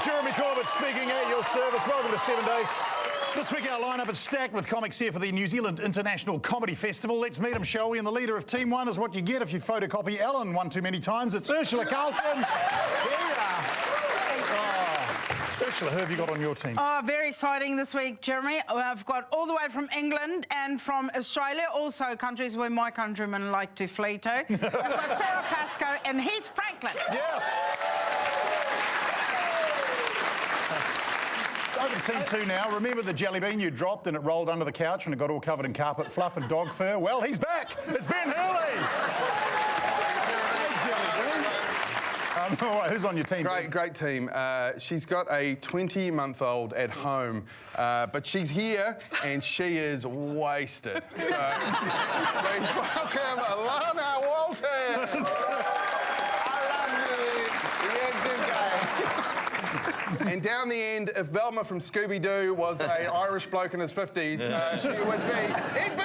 Jeremy Corbett speaking at your service. Welcome to 7 Days. This week our lineup is stacked with comics here for the New Zealand International Comedy Festival. Let's meet them, shall we? And the leader of Team 1 is what you get if you photocopy Ellen one too many times. It's Urzila, Carlson. Here you are. Urzila, who have you got on your team? Oh, very exciting this week, Jeremy. I've got all the way from England and from Australia, also countries where my countrymen like to flee to. I've got Sara, Pascoe and Heath Franklin. Yeah. Over to Team 2 now. Remember the jelly bean you dropped and it rolled under the couch and it got all covered in carpet fluff and dog fur? Well, he's back. It's Byrne Hurley. All right, who's on your team? Great team. She's got a 20-month-old at home, but she's here and she is wasted. So, please welcome Lana Walters. And down the end, if Velma from Scooby-Doo was an Irish bloke in his 50s, she would be Heath.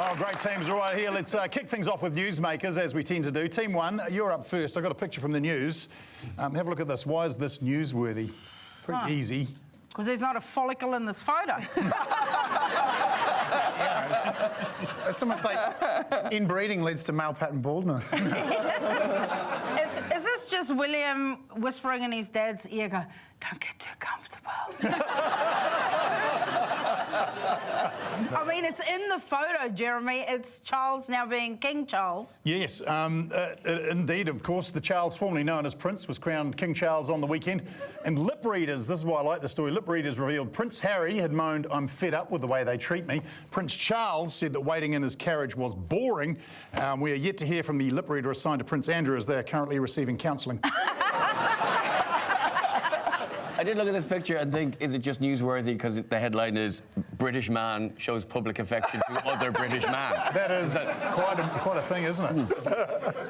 Oh, great teams are right here. Let's kick things off with Newsmakers, as we tend to do. Team 1, you're up first. I've got a picture from the news. Have a look at this. Why is this newsworthy? Pretty easy. Because there's not a follicle in this photo. It's almost like inbreeding leads to male pattern baldness. Is this just William whispering in his dad's ear, going, "Don't get too comfortable"? I mean, it's in the photo, Jeremy. It's Charles now being King Charles. Yes, indeed, of course. The Charles, formerly known as Prince, was crowned King Charles on the weekend. And lip readers, this is why I like the story, lip readers revealed Prince Harry had moaned, "I'm fed up with the way they treat me." Prince Charles said that waiting in his carriage was boring. We are yet to hear from the lip reader assigned to Prince Andrew, as they are currently receiving counselling. I did look at this picture and think, is it just newsworthy because the headline is "British man shows public affection to other British man"? That is quite a thing, isn't it?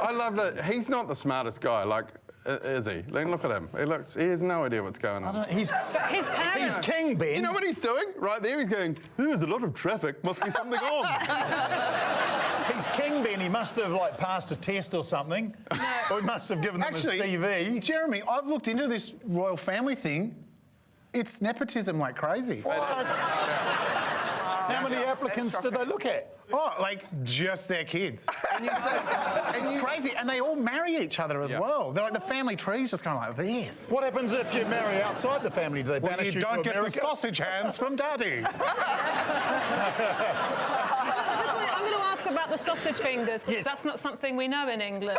I love that he's not the smartest guy, like, is he? Look at him. He has no idea what's going on. He's king, Ben. You know what he's doing? Right there, he's going, "There's a lot of traffic, must be something on." He's king, Ben. He must have, like, passed a test or something. Or he must have given them his CV. Jeremy, I've looked into this royal family thing. It's nepotism like crazy. What? How many applicants did they look at? Oh, like just their kids. It's crazy, and they all marry each other as well. They're like, the family tree's just kind of like this. What happens if you marry outside the family? Do they banish you to don't get America? the sausage hands from Daddy. I'm going to ask about the sausage fingers, because that's not something we know in England.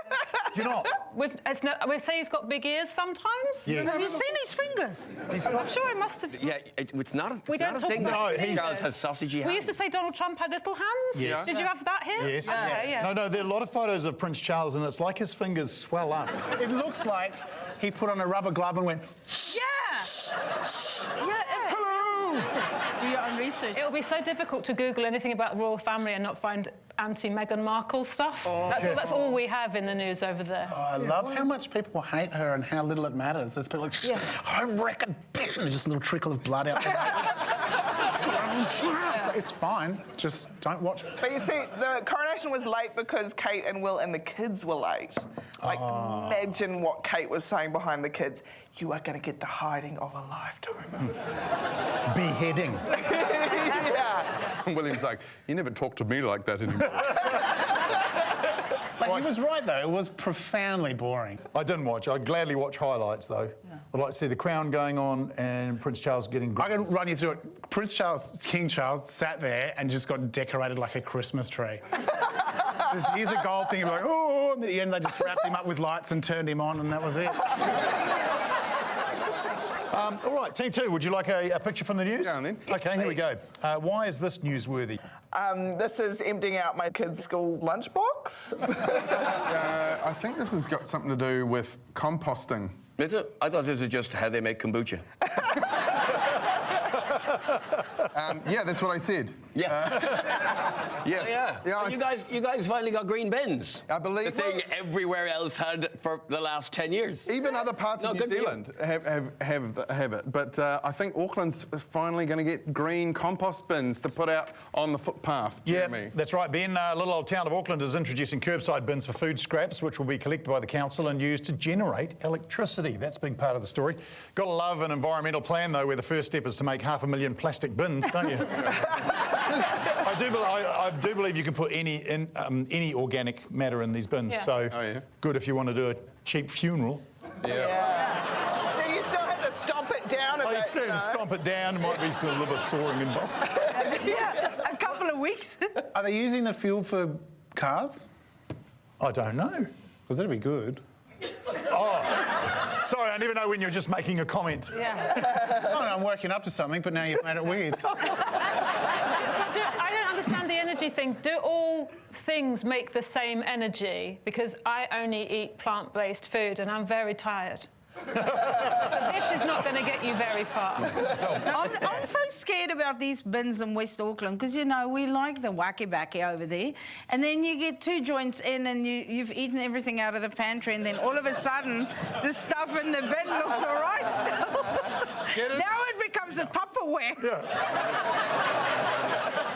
Do you not? We say he's got big ears sometimes. Yes. Have you seen his fingers? I'm sure he must have. Yeah, it's not a don't talk thing. about No, fingers. Charles has sausagey hands. We used to say Donald Trump had little hands. Yes. Did you have that here? Yes. Okay, yeah. No, there are a lot of photos of Prince Charles, and it's like his fingers swell up. It looks like he put on a rubber glove and went, Yeah, do your own research. It'll be so difficult to Google anything about the royal family and not find anti-Meghan Markle stuff. That's all we have in the news over there. oh, I love how much people hate her and how little it matters. There's people like, home wrecking, just a little trickle of blood out there. It's fine, just don't watch it. But you see, the coronation was late because Kate and Will and the kids were late. Like, imagine what Kate was saying behind the kids. "You are going to get the hiding of a lifetime." Beheading. Yeah. And William's like, "You never talk to me like that anymore." Like, he was right, though. It was profoundly boring. I didn't watch. I'd gladly watch highlights, though. I'd like to see the crown going on and Prince Charles getting... I can run you through it. Prince Charles, King Charles, sat there and just got decorated like a Christmas tree. Here's a gold thing, like, oh, and at the end they just wrapped him up with lights and turned him on, and that was it. All right, Team 2, would you like a picture from the news? Go on then. OK, here we go. Why is this newsworthy? This is emptying out my kids' school lunchbox. I think this has got something to do with composting. Is it? I thought this was just how they make kombucha. Yeah, that's what I said. Yeah. Yes. Yeah. Yeah. You guys finally got green bins. I believe the thing everywhere else had for the last 10 years. Even other parts of New Zealand have it, but I think Auckland's finally going to get green compost bins to put out on the footpath. Yeah, Jeremy. that's right, Ben. Little old town of Auckland is introducing curbside bins for food scraps, which will be collected by the council and used to generate electricity. That's a big part of the story. Got to love an environmental plan, though, where the first step is to make 500,000 plastic bins, don't you? I do believe you can put any organic matter in these bins. Yeah. So good if you want to do a cheap funeral. Yeah. So you still have to stomp it down a bit. You still have to stomp it down. There might be some little bit of sawing involved. Yeah, a couple of weeks. Are they using the fuel for cars? I don't know. Because that'd be good. Oh, sorry, I never know when you're just making a comment. Yeah. Oh, no, I'm working up to something, but now you've made it weird. I don't understand the energy thing. Do all things make the same energy? Because I only eat plant-based food and I'm very tired. So this is not going to get you very far. I'm so scared about these bins in West Auckland because, you know, we like the wacky-backy over there. And then you get 2 joints in and you've eaten everything out of the pantry and then all of a sudden the stuff in the bin looks all right still. Now it becomes a Tupperware.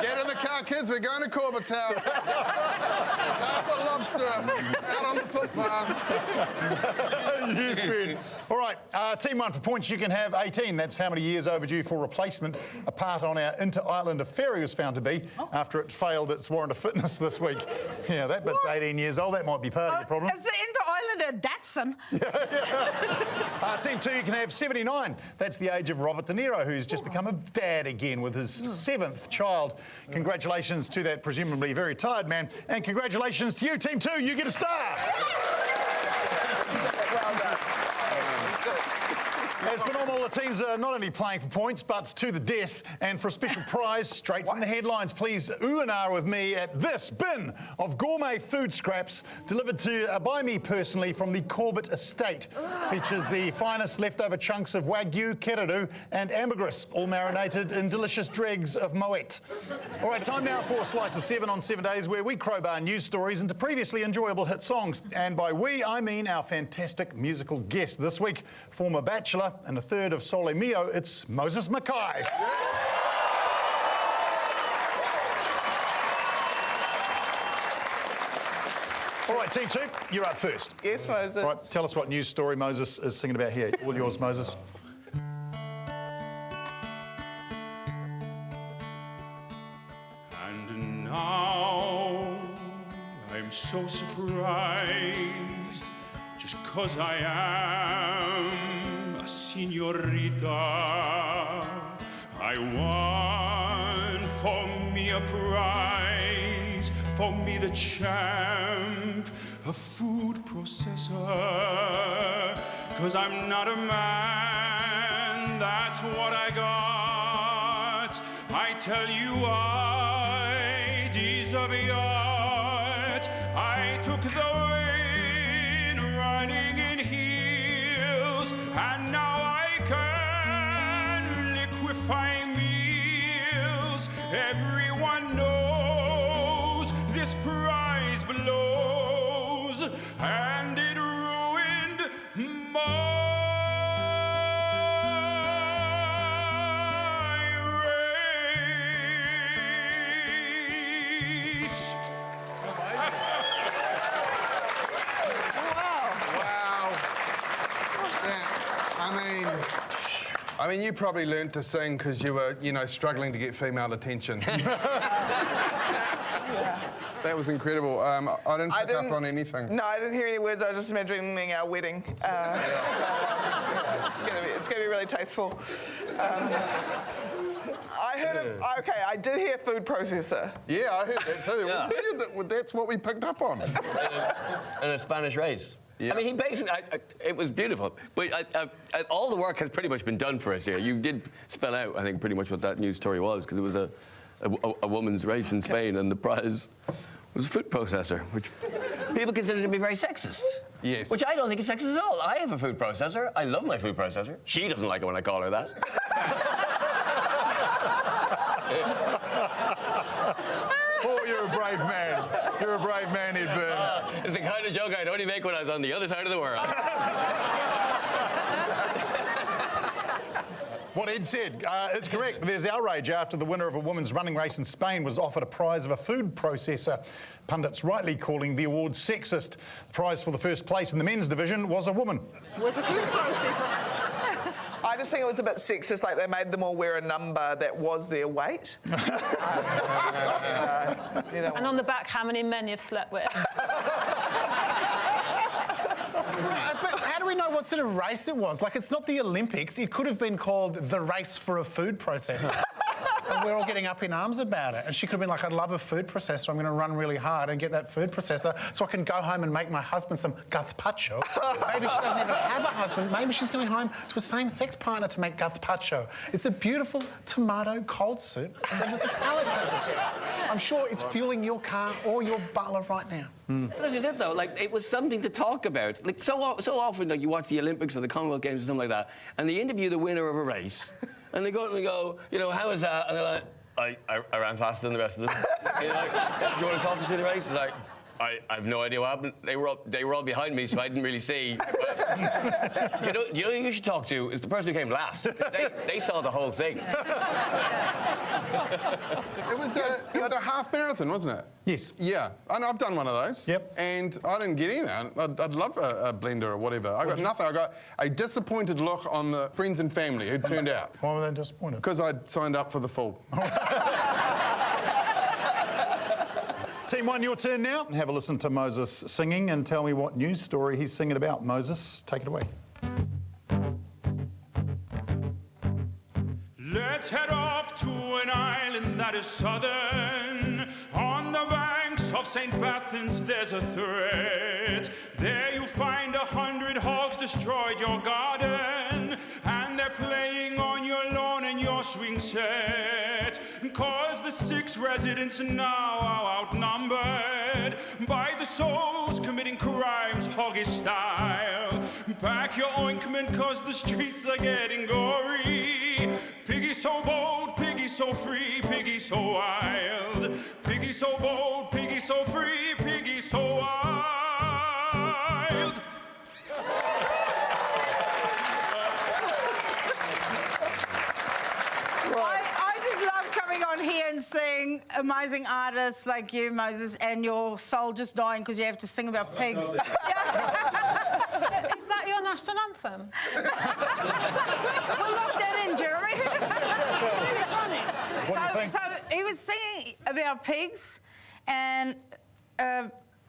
Get in the car, kids. We're going to Corbett's house. It's half a lobster out on the footpath. Yes, Ben. All right, team 1 for points. You can have 18. That's how many years overdue for replacement a part on our inter-islander ferry was found to be after it failed its warrant of fitness this week. Yeah, that bit's 18 years old. That might be part of your problem. It's the inter-islander Datsun. Team 2, you can have 79. That's the age of Robert De Niro, who's just become a dad again with his 7th child. Congratulations to that presumably very tired man. And congratulations to you, Team 2. You get a star. Well done. As per normal, the teams are not only playing for points, but to the death. And for a special prize, straight from the headlines, please ooh and ah with me at this bin of gourmet food scraps delivered by me personally from the Corbett estate. Features the finest leftover chunks of Wagyu, Kereru and ambergris, all marinated in delicious dregs of Moet. All right, time now for a slice of 7 on 7 days, where we crowbar news stories into previously enjoyable hit songs. And by we, I mean our fantastic musical guest this week, former Bachelor and a third of Sole Mio, it's Moses Mackay. All right, Team 2, you're up first. Yes, Moses. All right, tell us what news story Moses is singing about here. All yours, Moses. And now I'm so surprised, just 'cause I am a señorita. I won for me a prize, for me the champ, a food processor. 'Cause I'm not a man, that's what I got. I tell you I deserve a yacht. I took the win riding in heels, and now I can liquefy meals. Everyone knows this prize blows, and it ruined my race. Wow. Yeah, I mean, you probably learnt to sing because you were, struggling to get female attention. That was incredible. I didn't pick up on anything. No, I didn't hear any words. I was just imagining our wedding. It's gonna be really tasteful. I heard of, okay, I did hear food processor. Yeah, I heard that too. Yeah. It was weird that's what we picked up on. And a Spanish race. Yeah. I mean, he basically, it was beautiful. But all the work has pretty much been done for us here. You did spell out, I think, pretty much what that news story was, because it was a woman's race in Spain, and the prize was a food processor, which people consider to be very sexist. Yes. Which I don't think is sexist at all. I have a food processor. I love my food processor. She doesn't like it when I call her that. you're a brave man. You're a brave man, Ed Byrne. It's the kind of joke I'd only make when I was on the other side of the world. What Ed said, it's correct. There's outrage after the winner of a women's running race in Spain was offered a prize of a food processor. Pundits rightly calling the award sexist. The prize for the first place in the men's division was a woman. Was a food processor. I just think it was a bit sexist, like they made them all wear a number that was their weight. And on the back, how many men you've slept with. But how do we know what sort of race it was? Like, it's not the Olympics. It could have been called the race for a food processor. And we're all getting up in arms about it. And she could have been like, I'd love a food processor. I'm going to run really hard and get that food processor so I can go home and make my husband some gazpacho. Maybe she doesn't even have a husband. Maybe she's going home to a same-sex partner to make gazpacho. It's a beautiful tomato cold soup. So just a palate cleanser. I'm sure it's fueling your car or your butler right now. That's just it, though. Like, it was something to talk about. Like, so often, like, you watch the Olympics or the Commonwealth Games or something like that, and they interview the winner of a race, and they go, you know, how was that? And they're like, I ran faster than the rest of them. And you're like, do you want to talk us through the race? Like, I have no idea what happened. They were all behind me, so I didn't really see. But, you know who you should talk to is the person who came last. They saw the whole thing. It was a half marathon, wasn't it? Yes. Yeah, I know, I've done one of those. Yep. And I didn't get in there. I'd love a blender or whatever. I got nothing. I got a disappointed look on the friends and family who turned out. Why were they disappointed? Because I'd signed up for the full. Team 1, your turn now. Have a listen to Moses singing and tell me what news story he's singing about. Moses, take it away. Let's head off to an island that is southern. On the banks of St. Bathans there's a threat. There you find 100 hogs destroyed your garden, and they're playing on your lawn and your swing set. 'Cause the 6 residents now are outnumbered by the souls committing crimes hoggish style. Pack your ointment 'cause the streets are getting gory. Piggy so bold, piggy so free, piggy so wild. Piggy so bold, piggy so free, piggy so wild. I just love coming on here and seeing amazing artists like you, Moses, and your soul just dying because you have to sing about pigs. Is that your national anthem? We'll lock that in, Jeremy. What do you think? So he was singing about pigs and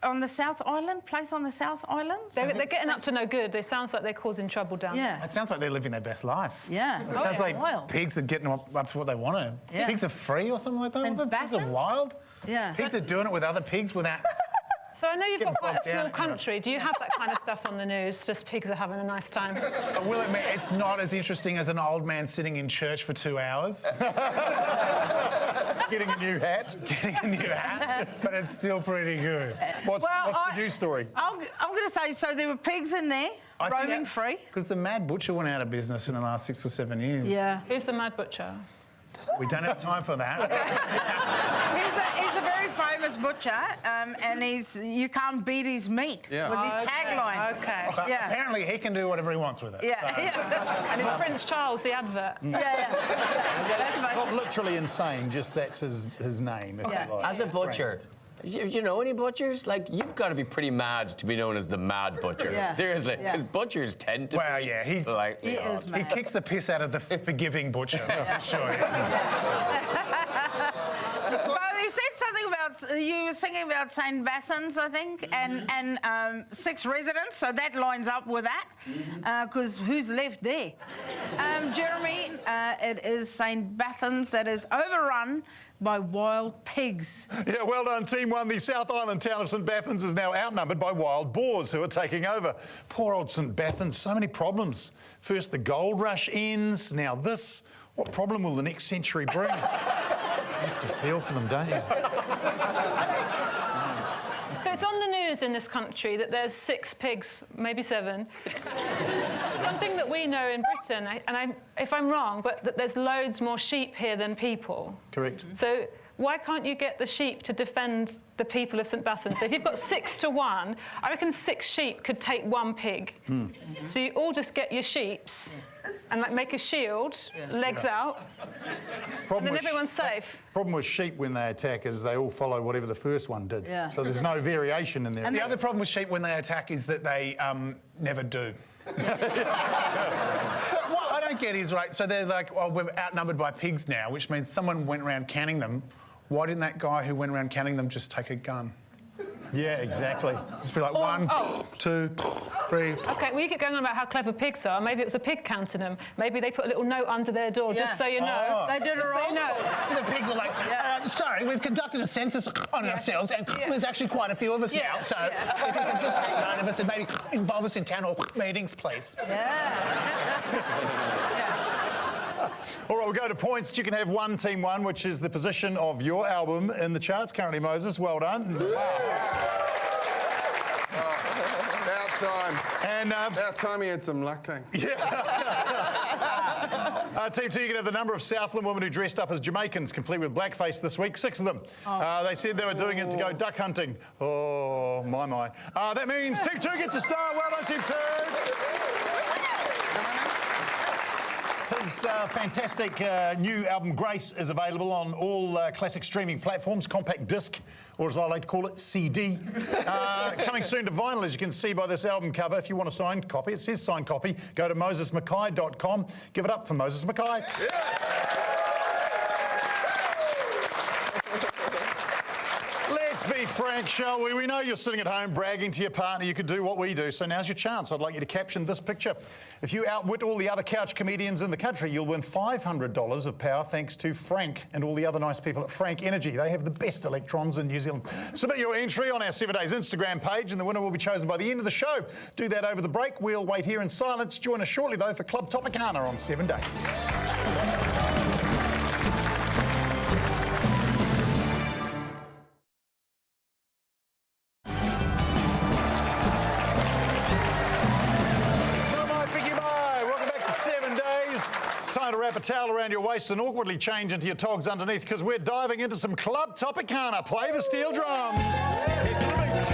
on the South Island, place on the South Island. They're getting up to no good. It sounds like they're causing trouble down there. Yeah. It sounds like they're living their best life. Yeah. It sounds like wild. pigs are getting up to what they want to. Yeah. Pigs are free or something like that. St. Was it? Pigs are Bathans? wild. Yeah. Pigs are doing it with other pigs without. So I know you've got Getting quite a bogged down small in it. country. Do you have that kind of stuff on the news? Just pigs are having a nice time. I will admit, it's not as interesting as an old man sitting in church for 2 hours. Getting a new hat. Getting a new hat, but it's still pretty good. What's the news story? I'm going to say, so there were pigs in there, roaming free. Because the Mad Butcher went out of business in the last 6 or 7 years. Yeah. Who's the mad butcher? We don't have time for that. He's a very famous butcher, and you can't beat his meat. Yeah. Was his tagline. Okay. But Yeah. apparently he can do whatever he wants with it. Yeah. So- Yeah. And it's Prince Charles, the advert. Yeah. That's Not literally insane, just that's his name, if Yeah. you like. As a butcher, do you know any butchers? Like, you've got to be pretty mad to be known as the Mad Butcher. Yeah. Seriously, Yeah. because butchers tend to Well, be yeah, he slightly He odd. is He mad. kicks the piss out of the forgiving butcher, that's for sure. So you said something about, you were singing about St. Bathans, I think, and 6 residents, so that lines up with that, because who's left there? Jeremy, it is St. Bathans that is overrun by wild pigs. Yeah, well done, Team 1. The South Island town of St. Bathans is now outnumbered by wild boars who are taking over. Poor old St. Bathans, so many problems. First the gold rush ends, now this. What problem will the next century bring? You have to feel for them, don't you? So it's on the news in this country that there's 6 pigs, maybe 7. Something that we know in Britain, if I'm wrong, but that there's loads more sheep here than people. Correct. So why can't you get the sheep to defend the people of St. Bathans? So if you've got 6 to 1, I reckon 6 sheep could take 1 pig. So you all just get your sheeps and like make a shield, legs out, and then everyone's safe. Problem with sheep when they attack is they all follow whatever the first one did. Yeah. So there's no variation in there. And the other problem with sheep when they attack is that they never do. What I don't get is, right, so they're like, oh, we're outnumbered by pigs now, which means someone went around counting them. Why didn't that guy who went around counting them just take a gun? Yeah, exactly. Just be like 1, 2, 3. OK, well, you keep going on about how clever pigs are. Maybe it was a pig counting them. Maybe they put a little note under their door, just so you know. They did it So you know. So the pigs are like, sorry, we've conducted a census on ourselves, and there's actually quite a few of us now, so if you could just take note of us and maybe involve us in town hall meetings, please. All right, we'll go to points. You can have one team one, which is the position of your album in the charts currently, Moses. Well done. About time. And About time he had some luck, eh? Team 2, you can have the number of Southland women who dressed up as Jamaicans, complete with blackface this week. 6 of them. They said they were doing it to go duck hunting. Oh, my. That means Team 2 gets a star. Well done, Team 2. His fantastic new album, Grace, is available on all classic streaming platforms, compact disc, or as I like to call it, CD. Coming soon to vinyl, as you can see by this album cover. If you want a signed copy, it says signed copy, go to mosesmackay.com. Give it up for Moses Mackay. Let's be frank, shall we? We know you're sitting at home bragging to your partner you could do what we do, so now's your chance. I'd like you to caption this picture. If you outwit all the other couch comedians in the country, you'll win $500 of power thanks to Frank and all the other nice people at Frank Energy. They have the best electrons in New Zealand. Submit your entry on our 7 Days Instagram page and the winner will be chosen by the end of the show. Do that over the break. We'll wait here in silence. Join us shortly, though, for Club Topicor on 7 Days. Time to wrap a towel around your waist and awkwardly change into your togs underneath, because we're diving into some Club Topicor. Play the steel drums. Get to the beach.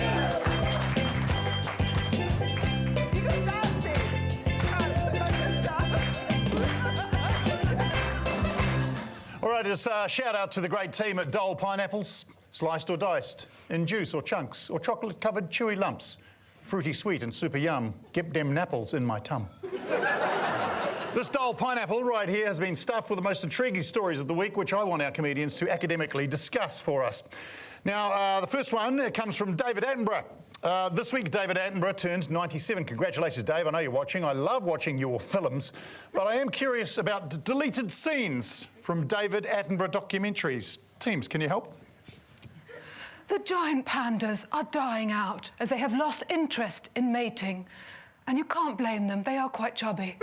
All right, just shout out to the great team at Dole Pineapples, sliced or diced, in juice or chunks, or chocolate-covered chewy lumps, fruity sweet and super yum. Get them napples in my tum. This Dole pineapple right here has been stuffed with the most intriguing stories of the week, which I want our comedians to academically discuss for us. Now, the first one comes from David Attenborough. This week, David Attenborough turned 97. Congratulations, Dave. I know you're watching. I love watching your films, but I am curious about deleted scenes from David Attenborough documentaries. Teams, can you help? The giant pandas are dying out as they have lost interest in mating. And you can't blame them, they are quite chubby.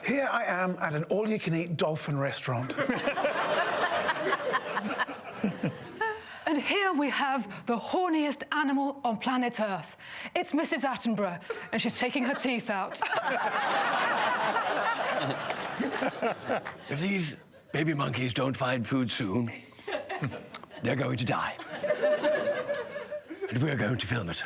Here I am at an all-you-can-eat dolphin restaurant. And here we have the horniest animal on planet Earth. It's Mrs. Attenborough, and she's taking her teeth out. If these baby monkeys don't find food soon, they're going to die. And we're going to film it.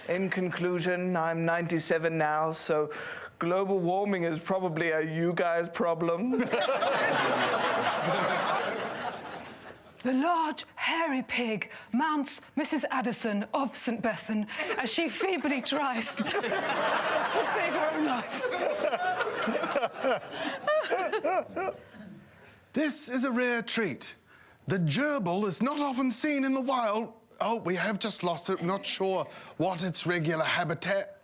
In conclusion, I'm 97 now, so global warming is probably a you guys problem. The large, hairy pig mounts Mrs. Addison of St. Bethan as she feebly tries to save her own life. This is a rare treat. The gerbil is not often seen in the wild. Oh, we have just lost it. Not sure what its regular habitat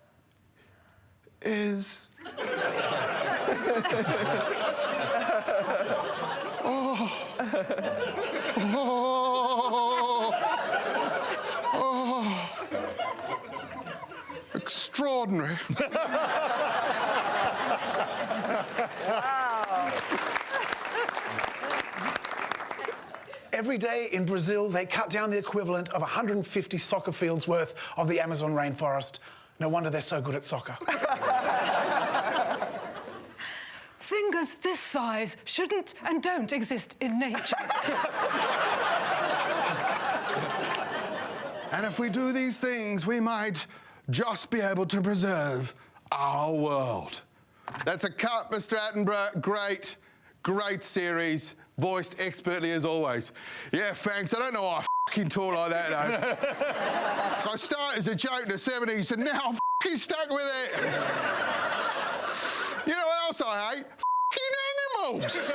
is. Extraordinary. Every day in Brazil, they cut down the equivalent of 150 soccer fields worth of the Amazon rainforest. No wonder they're so good at soccer. fingers this size shouldn't and don't exist in nature. And if we do these things, we might just be able to preserve our world. That's a cut, Mr. Attenborough. Great series. Voiced expertly as always. Yeah, thanks. I don't know why I fucking talk like that, though. I started as a joke in the 70s and now I'm fucking stuck with it. You know what else I hate? Fucking animals.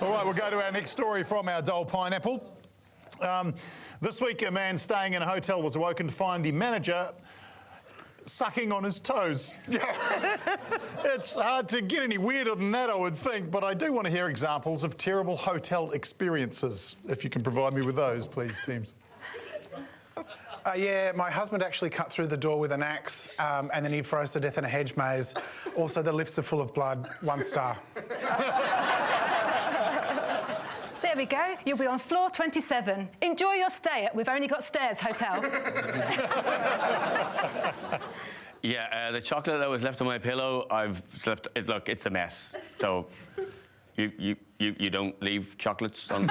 All right, we'll go to our next story from our dull pineapple. This week, a man staying in a hotel was awoken to find the manager sucking on his toes. It's hard to get any weirder than that, I would think, but I do want to hear examples of terrible hotel experiences. If you can provide me with those, please, teams. Yeah, my husband actually cut through the door with an axe, and then he froze to death in a hedge maze. Also, the lifts are full of blood. 1 star. There we go. You'll be on floor 27. Enjoy your stay at We've Only Got Stairs Hotel. Yeah, the chocolate that was left on my pillow, I've slept. Look, it's a mess. So, you don't leave chocolates on.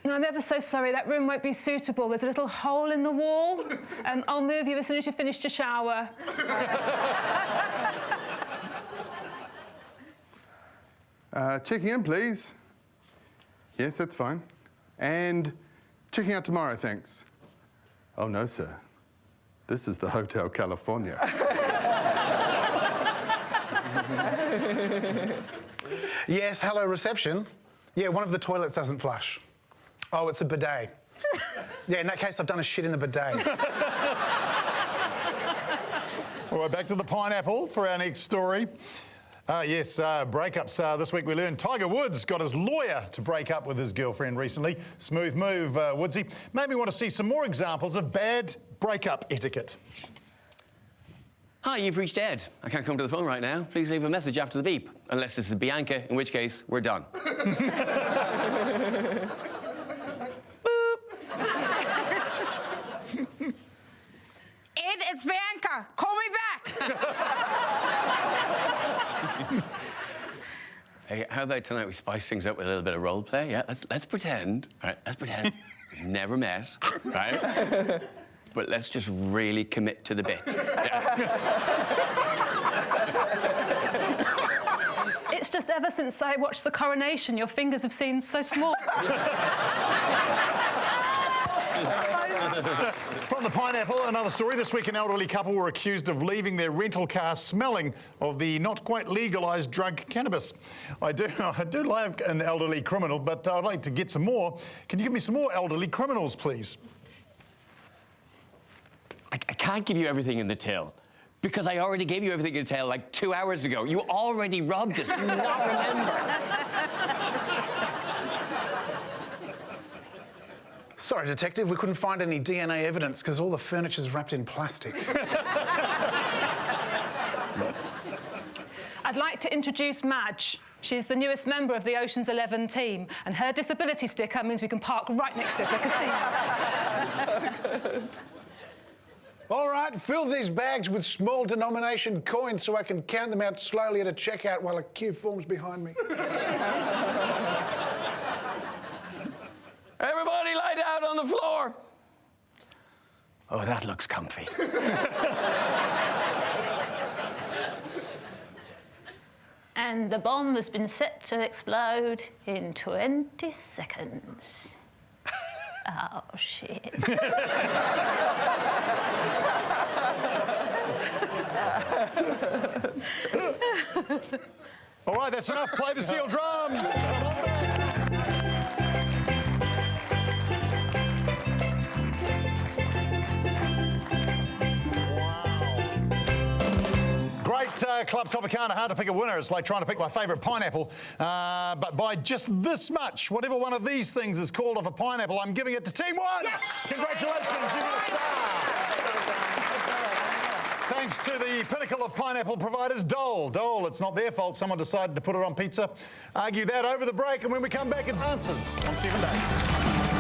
No, I'm ever so sorry. That room won't be suitable. There's a little hole in the wall. I'll move you as soon as you've finished your shower. Checking in, please. Yes, that's fine. And checking out tomorrow, thanks. Oh, no, sir. This is the Hotel California. Yes, hello, reception. Yeah, one of the toilets doesn't flush. Oh, it's a bidet. Yeah, in that case, I've done a shit in the bidet. All right, back to the pineapple for our next story. Breakups. This week we learned Tiger Woods got his lawyer to break up with his girlfriend recently. Smooth move, Woodsy. Made me want to see some more examples of bad breakup etiquette. Hi, you've reached Ed. I can't come to the phone right now. Please leave a message after the beep. Unless this is Bianca, in which case, we're done. Ed, it's Bianca. Call me back. Hey, how about tonight we spice things up with a little bit of role play? Yeah, let's pretend. All right, let's pretend we've never met, right? But let's just really commit to the bit. It's just ever since I watched The Coronation, your fingers have seemed so small. From the pineapple, another story. This week, an elderly couple were accused of leaving their rental car smelling of the not quite legalised drug cannabis. I do like an elderly criminal, but I'd like to get some more. Can you give me some more elderly criminals, please? I can't give you everything in the till. Because I already gave you everything in the till like 2 hours ago. You already robbed us. Do you not remember? Sorry, Detective, we couldn't find any DNA evidence because all the furniture's wrapped in plastic. I'd like to introduce Madge. She's the newest member of the Ocean's 11 team, and her disability sticker means we can park right next to the casino. So good. All right, fill these bags with small denomination coins so I can count them out slowly at a checkout while a queue forms behind me. Everybody lie down on the floor. Oh, that looks comfy. And the bomb has been set to explode in 20 seconds. Oh, shit. All right, that's enough. Play the steel drums. Come on back. Great Club Topicor. Hard to pick a winner. It's like trying to pick my favourite pineapple. But by just this much, whatever one of these things is called off a pineapple, I'm giving it to Team 1. Yes! Congratulations, you get a star. Thanks to the pinnacle of pineapple providers, Dole. Dole, it's not their fault. Someone decided to put it on pizza. Argue that over the break, and when we come back, it's answers on 7 days.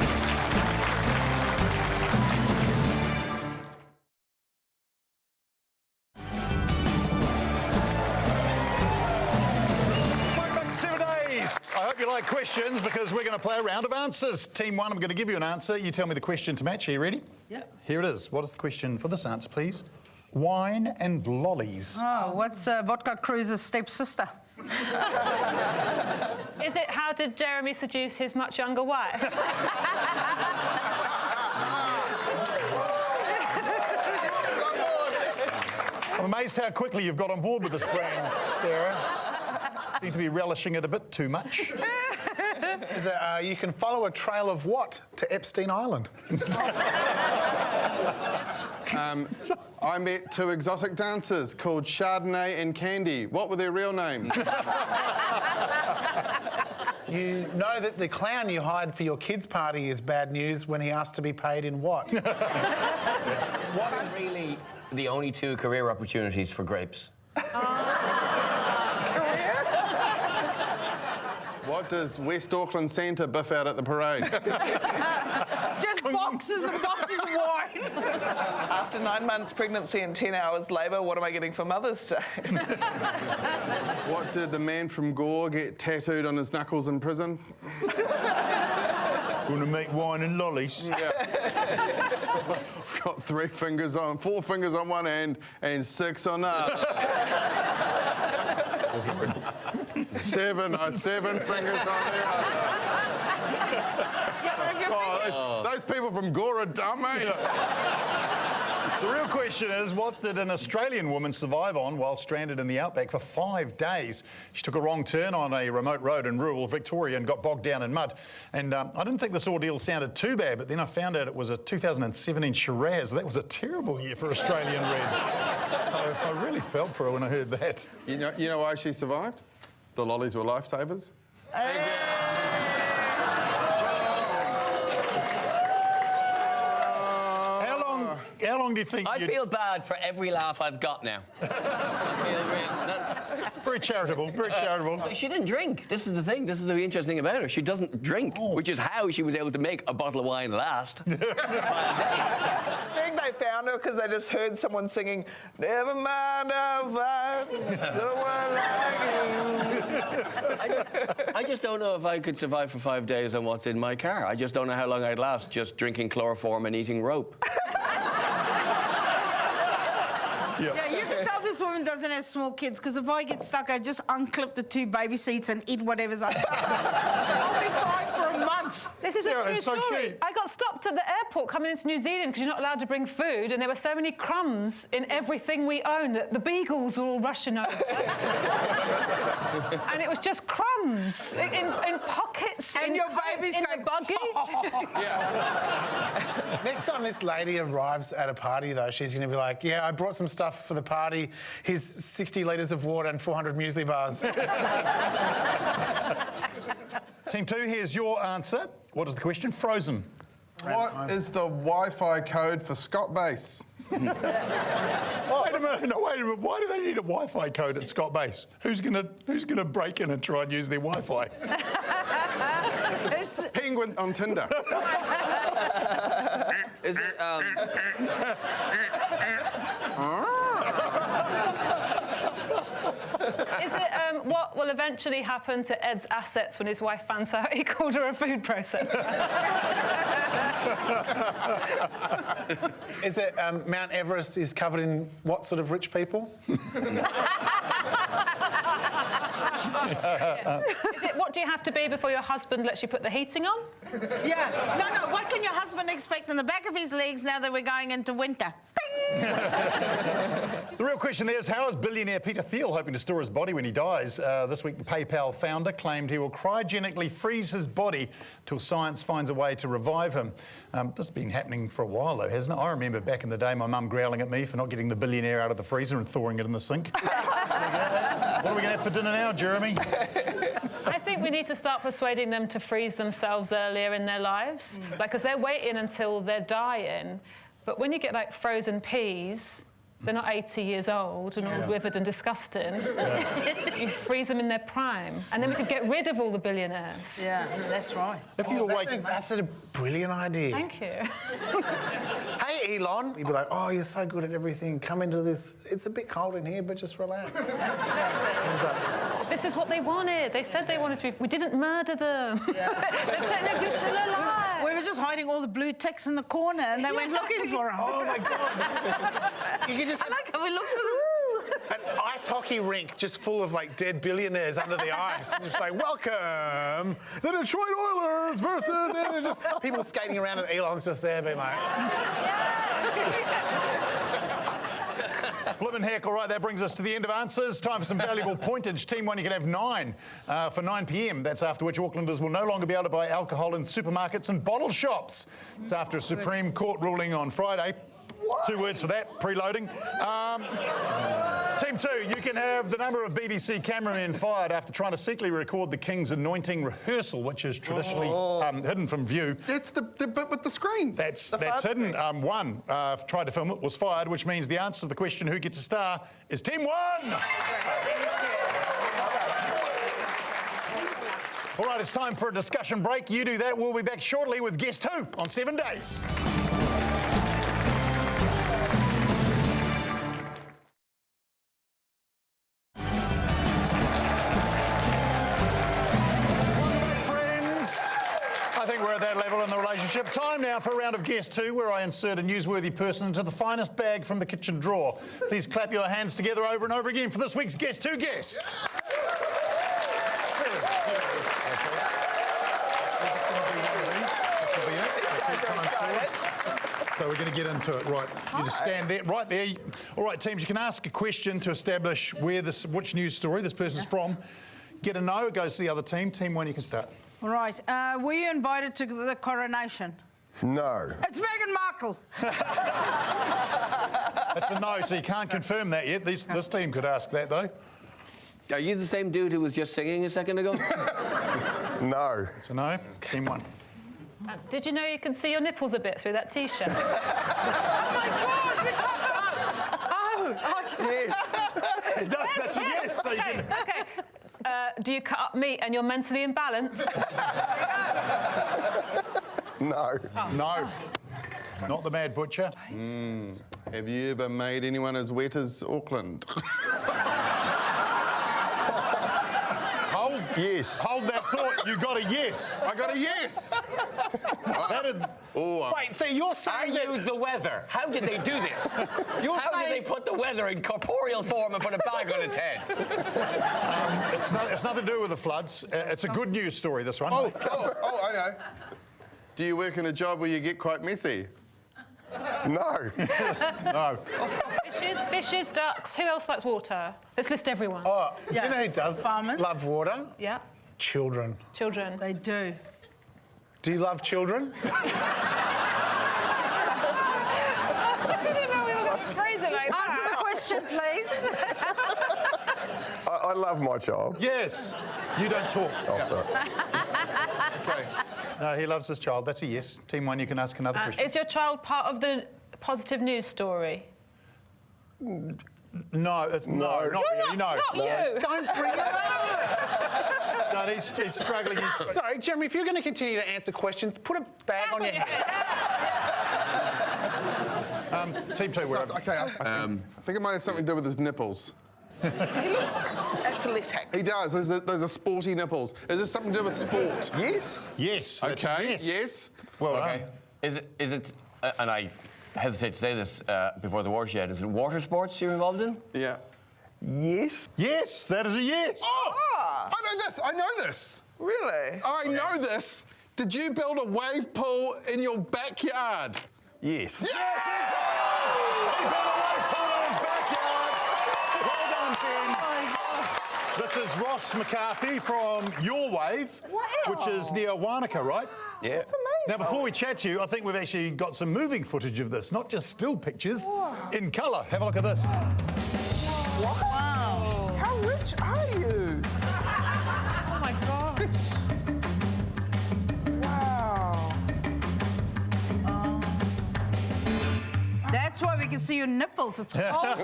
I hope you like questions because we're going to play a round of answers. Team 1, I'm going to give you an answer. You tell me the question to match. Are you ready? Yep. Here it is. What is the question for this answer, please? Wine and lollies. Oh, what's Vodka Cruise's stepsister? Is it how did Jeremy seduce his much younger wife? I'm amazed how quickly you've got on board with this brand, Sarah. Seem to be relishing it a bit too much. Is it, you can follow a trail of what to Epstein Island? I met 2 exotic dancers called Chardonnay and Candy. What were their real names? You know that the clown you hired for your kids' party is bad news when he asked to be paid in what? What are really the only 2 career opportunities for grapes? What does West Auckland Santa biff out at the parade? Just boxes and boxes of wine. After 9 months pregnancy and 10 hours labour, what am I getting for Mother's Day? What did the man from Gore get tattooed on his knuckles in prison? Want to make wine and lollies? Yeah. I've got 4 fingers on one hand and 6 on the other. 7 fingers on the other. Oh, those people from Gore are dumb, mate. The real question is, what did an Australian woman survive on while stranded in the outback for 5 days? She took a wrong turn on a remote road in rural Victoria and got bogged down in mud. And I didn't think this ordeal sounded too bad, but then I found out it was a 2017 Shiraz. That was a terrible year for Australian Reds. I really felt for her when I heard that. You know why she survived? The lollies were lifesavers. How long do you think I feel bad for every laugh I've got now. That's... Very charitable, very charitable. But she didn't drink. This is the thing. This is the interesting thing about her. She doesn't drink, which is how she was able to make a bottle of wine last 5 days. I think they found her because they just heard someone singing, "Never mind, I'll find someone like you." I just don't know if I could survive for 5 days on what's in my car. I just don't know how long I'd last just drinking chloroform and eating rope. Yeah, you can tell this woman doesn't have small kids because if I get stuck, I just unclip the 2 baby seats and eat whatever's up. I'll be fine for a month. This is Sarah, a true it's so story. cute. I got stopped at the airport coming into New Zealand because you're not allowed to bring food, and there were so many crumbs in everything we own that the beagles were all rushing over. And it was just crumbs in pockets, And in your coats, baby's in going, the buggy. Next time this lady arrives at a party, though, she's going to be like, yeah, I brought some stuff for the party. Here's 60 litres of water and 400 muesli bars. Team 2, here's your answer. What is the question? Frozen. What is the Wi-Fi code for Scott Base? Wait a minute. Why do they need a Wi-Fi code at Scott Base? Who's gonna break in and try and use their Wi-Fi? Penguin on Tinder. Is it, Is it what will eventually happen to Ed's assets when his wife finds out he called her a food processor? Is it Mount Everest is covered in what sort of rich people? Is it what do you have to be before your husband lets you put the heating on? Yeah. No, what can your husband expect in the back of his legs now that we're going into winter? The real question there is, how is billionaire Peter Thiel hoping to store his body when he dies? This week, the PayPal founder claimed he will cryogenically freeze his body till science finds a way to revive him. This has been happening for a while, though, hasn't it? I remember back in the day my mum growling at me for not getting the billionaire out of the freezer and thawing it in the sink. What are we going to have for dinner now, Jeremy? I think we need to start persuading them to freeze themselves earlier in their lives. Like, because they're waiting until they're dying. But when you get, like, frozen peas, they're not 80 years old and all withered and disgusting. You freeze them in their prime. And then we could get rid of all the billionaires. Yeah, that's right. If you awake... That's a brilliant idea. Thank you. Hey, Elon. You'd be like, oh, you're so good at everything. Come into this. It's a bit cold in here, but just relax. And he's like, This is what they wanted. They said they wanted to be. We didn't murder them. They're technically still alive. We were just hiding all the blue ticks in the corner, and they went looking for them. Oh my God! You could just I like how we looked for them. an ice hockey rink just full of like dead billionaires under the ice. And just like, welcome, the Detroit Oilers versus, and there's just people skating around, and Elon's just there being like. Blimmin' heck, all right, that brings us to the end of answers. Time for some valuable pointage. Team 1, you can have 9 for 9 p.m. That's after which Aucklanders will no longer be able to buy alcohol in supermarkets and bottle shops. It's after a Supreme Court ruling on Friday. 2 words for that, preloading. Team 2, you can have the number of BBC cameramen fired after trying to secretly record the King's anointing rehearsal, which is traditionally hidden from view. That's the bit with the screens. That's hidden. One tried to film it, was fired, which means the answer to the question who gets a star is Team 1. All right, it's time for a discussion break. You do that. We'll be back shortly with Guess Who on 7 Days. We're at that level in the relationship. Time now for a round of Guess Who, where I insert a newsworthy person into the finest bag from the kitchen drawer. Please clap your hands together over and over again for this week's Guess Who guest. So we're going to get into it. Right, you just stand there, right there. All right, teams, you can ask a question to establish which news story this person's from. Get a no, it goes to the other team. Team 1, you can start. All right. Were you invited to the coronation? No. It's Meghan Markle. That's a no, so you can't confirm that yet. This team could ask that, though. Are you the same dude who was just singing a second ago? No. It's a no. Team 1. Did you know you can see your nipples a bit through that T-shirt? Yes. That's a yes. So you can... Okay. Do you cut up meat and you're mentally imbalanced? No. No. Not the Mad Butcher. Have you ever made anyone as wet as Auckland? Yes. Hold that thought. You got a yes. I got a yes. Wait, so you're saying that the weather? How did they do this? How did they put the weather in corporeal form and put a bag on its head? It's nothing to do with the floods. It's a good news story, this one. I know. Do you work in a job where you get quite messy? No. No. Fishes, ducks. Who else likes water? Let's list everyone. Oh, do you know who does Farmers. love water? Yeah. Children. Children. They do. Do you love children? I didn't know we were going to phrase it like that. Answer the question, please. I love my child. Yes. You don't talk. Oh, sorry. Okay. No, he loves his child. That's a yes. Team 1, you can ask another question. Is your child part of the positive news story? No, not really. No. Not you. Don't bring it up. No, he's struggling. Sorry, Jeremy, if you're going to continue to answer questions, put a bag on your head. Team 2, we're over. Okay. I think it might have something to do with his nipples. He looks athletic. He does. Those are sporty nipples. Is this something to do with sport? Yes. Yes. That's a Okay. yes. Yes. Well, Okay. Is it? And I hesitate to say this before the watershed. Is it water sports you're involved in? Yeah. Yes. yes, that is a yes. Oh! I know this. I know this. Really? I know this. Did you build a wave pool in your backyard? Yes. Yes, he built a wave pool in his backyard. Well done, Ben. This is Ross McCarthy from Your Wave, which is near Wanaka, right? Yeah. That's amazing. Now, before we chat to you, I think we've actually got some moving footage of this, not just still pictures, in colour. Have a look at this. What? Wow. How rich are you? Oh my God. Wow. That's why we can see your nipples. It's cold.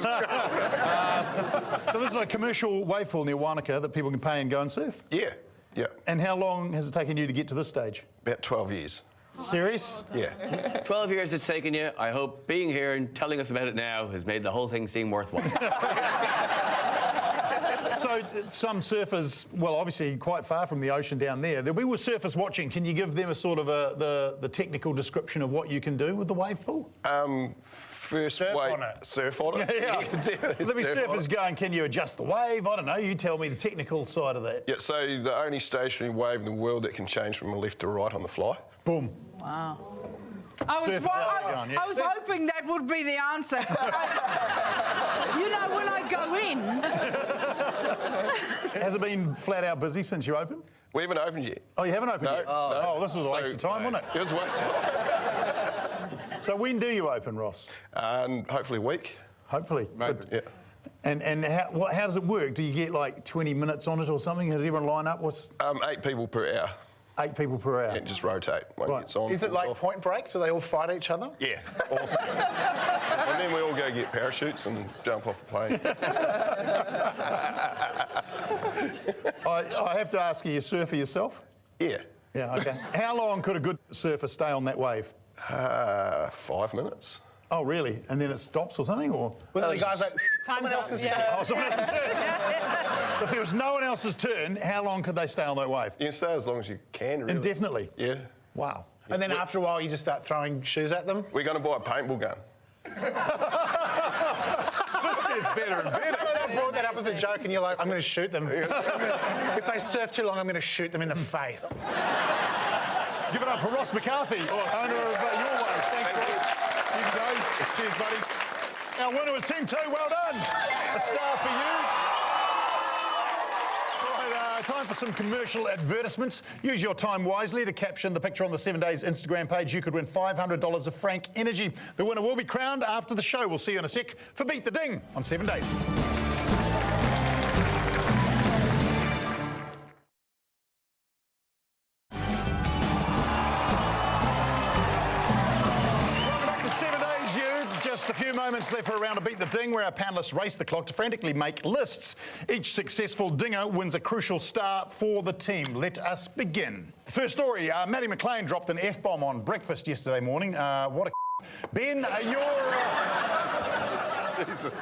So this is a commercial wave pool near Wanaka that people can pay and go and surf. Yeah. Yeah. And how long has it taken you to get to this stage? About 12 years. Serious? Yeah. 12 years it's taken you. I hope being here and telling us about it now has made the whole thing seem worthwhile. So some surfers, well, obviously quite far from the ocean down there. There'll be surfers watching. Can you give them a sort of the technical description of what you can do with the wave pool? First Surf wait, on it. surf on it. Yeah. There'll be Surf on surfers it. going, can you adjust the wave? I don't know. You tell me the technical side of that. Yeah, so the only stationary wave in the world that can change from a left to right on the fly. Boom. Wow. I was, Surfers out going, yeah. I was hoping that would be the answer. You know, when I go in. Has it been flat out busy since you opened? We haven't opened yet. Oh, you haven't opened No, yet? no. Oh, this was a waste of time, wasn't It was a waste of time. it? So when do you open, Ross? And hopefully a week. Hopefully. Amazing. Yeah. And how does it work? Do you get like 20 minutes on it or something? Does everyone line up? What's 8 people per hour. 8 people per hour? Yeah, just rotate. One Right. gets on. Is it falls like off. Point Break? Do they all fight each other? Yeah, awesome. And then we all go get parachutes and jump off the plane. I have to ask you surfer yourself? Yeah. Yeah, okay. How long could a good surfer stay on that wave? 5 minutes. Oh, really? And then it stops or something? Or Well, the guy's like, Time's someone up, else's yeah. turn. Oh, someone else's turn. If there was no one else's turn, how long could they stay on that wave? You can stay as long as you can, really. Indefinitely? Yeah. Wow. And then after a while, you just start throwing shoes at them. We're going to buy a paintball gun. This gets better and better. I brought that up as a joke, and you're like, I'm going to shoot them. If they surf too long, I'm going to shoot them in the face. Give it up for Ross McCarthy, owner of Your Wave. Thanks, Ross. You can go. Cheers, buddy. Our winner was Team 2. Well done. A star for you. Right, time for some commercial advertisements. Use your time wisely to caption the picture on the 7 Days Instagram page. You could win $500 of Frank Energy. The winner will be crowned after the show. We'll see you in a sec for Beat the Ding on 7 Days. Just a few moments left for a round of Beat the Ding, where our panellists race the clock to frantically make lists. Each successful dinger wins a crucial star for the team. Let us begin. First story, Maddie McLean dropped an F-bomb on breakfast yesterday morning. What a Ben,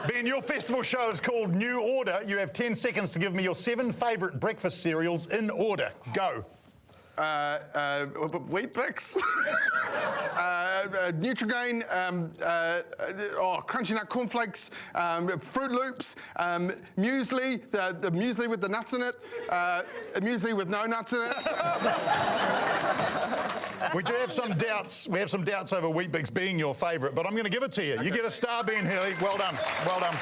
Ben, your festival show is called New Order. You have 10 seconds to give me your 7 favourite breakfast cereals in order. Go. Wheat Bix, Nutrigrain, Crunchy Nut Cornflakes, Fruit Loops, muesli, the muesli with the nuts in it, muesli with no nuts in it. We do have some doubts. We have some doubts over Wheat Bix being your favourite, but I'm going to give it to you. You get a star, Ben Hurley. Well done. Well done.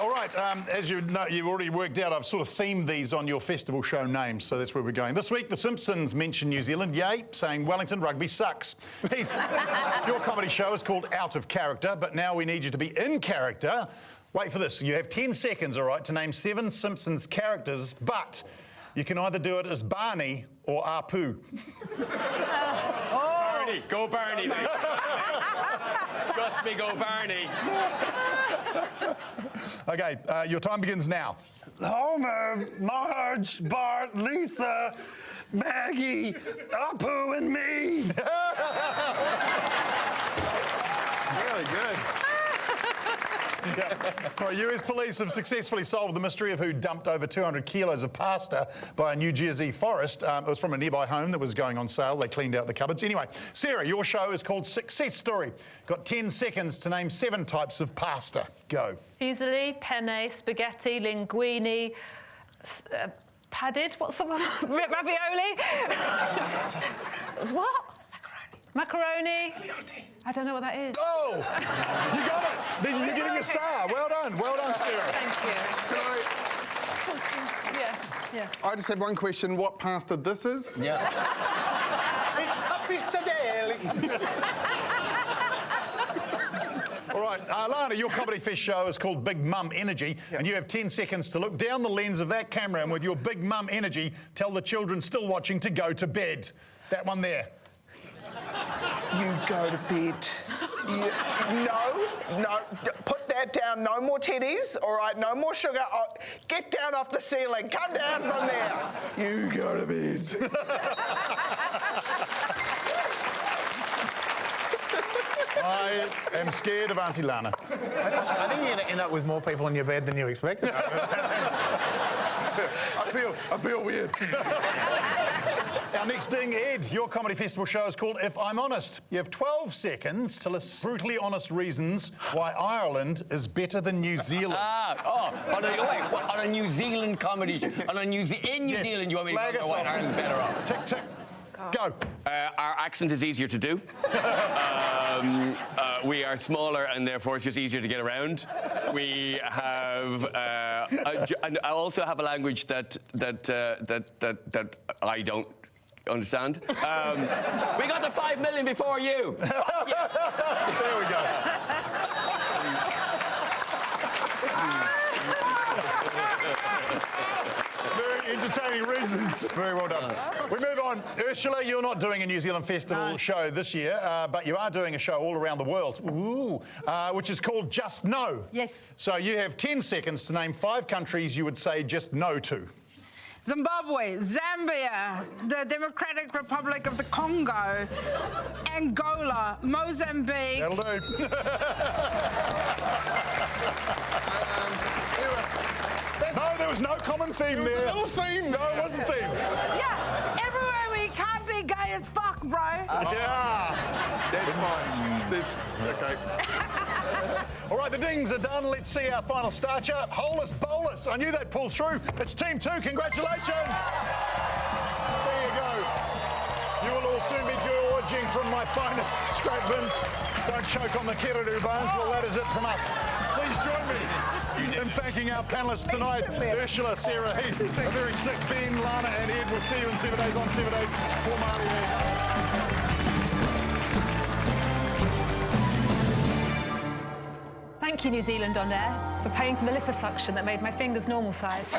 All right, as you know, you've already worked out, I've sort of themed these on your festival show names, so that's where we're going. This week, The Simpsons mention New Zealand, yay, saying Wellington rugby sucks. Heath, your comedy show is called Out of Character, but now we need you to be in character. Wait for this, you have 10 seconds, all right, to name 7 Simpsons characters, but you can either do it as Barney or Apu. Barney, go Barney, mate. Trust me, go Barney. Okay, your time begins now. Homer, Marge, Bart, Lisa, Maggie, Apu, and me. Really good. Well, US police have successfully solved the mystery of who dumped over 200 kilos of pasta by a New Jersey forest. It was from a nearby home that was going on sale. They cleaned out the cupboards. Anyway, Sarah, your show is called Success Story. Got 10 seconds to name 7 types of pasta. Go. Easily, penne, spaghetti, linguine, padded, what's the one? Ravioli? What? Macaroni. I don't know what that is. Oh, you got it. You're getting a star. Well done. Well done, Sarah. Thank you. Yeah. I just have one question. What pasta this is? Yeah. All right, Lana, your Comedy Fest show is called Big Mum Energy, and you have 10 seconds to look down the lens of that camera and with your Big Mum Energy, tell the children still watching to go to bed. That one there. You go to bed. No, put that down. No more teddies, all right? No more sugar. Oh, get down off the ceiling. Come down from there. You go to bed. I am scared of Auntie Lana. I think you're going to end up with more people in your bed than you expected. I feel weird. Our next ding, Ed, your comedy festival show is called If I'm Honest. You have 12 seconds to list brutally honest reasons why Ireland is better than New Zealand. On a New Zealand comedy show. In New Zealand, you want me to Slag go us why off. Ireland's better off? Tick, tick. Go. Our accent is easier to do. We are smaller and therefore it's just easier to get around. We have, and I also have a language that I don't understand. We got to 5 million before you. There we go. Very entertaining reasons. Very well done. We move on. Urzila, you're not doing a New Zealand festival show this year, but you are doing a show all around the world, which is called Just No. Yes. So you have 10 seconds to name 5 countries you would say just no to. Zimbabwe, Zambia, the Democratic Republic of the Congo, Angola, Mozambique. That'll do. No, there was no common theme there. No theme. No, it wasn't theme. Yeah, everywhere we can't be gay as fuck, bro. Yeah. That's fine. That's okay. All right, the dings are done. Let's see our final star chart. Holus Bolus. I knew they'd pull through. It's Team 2. Congratulations. There you go. You will all soon be gorging from my finest scrape bin. Don't choke on the kiruru bones. Well, that is it from us. Please join me in thanking our panelists tonight. Urzila, Sara, Heath, a very sick Ben, Lana and Ed. We'll see you in 7 days on 7 days. For Marty here. Thank you, New Zealand on air, for paying for the liposuction that made my fingers normal size.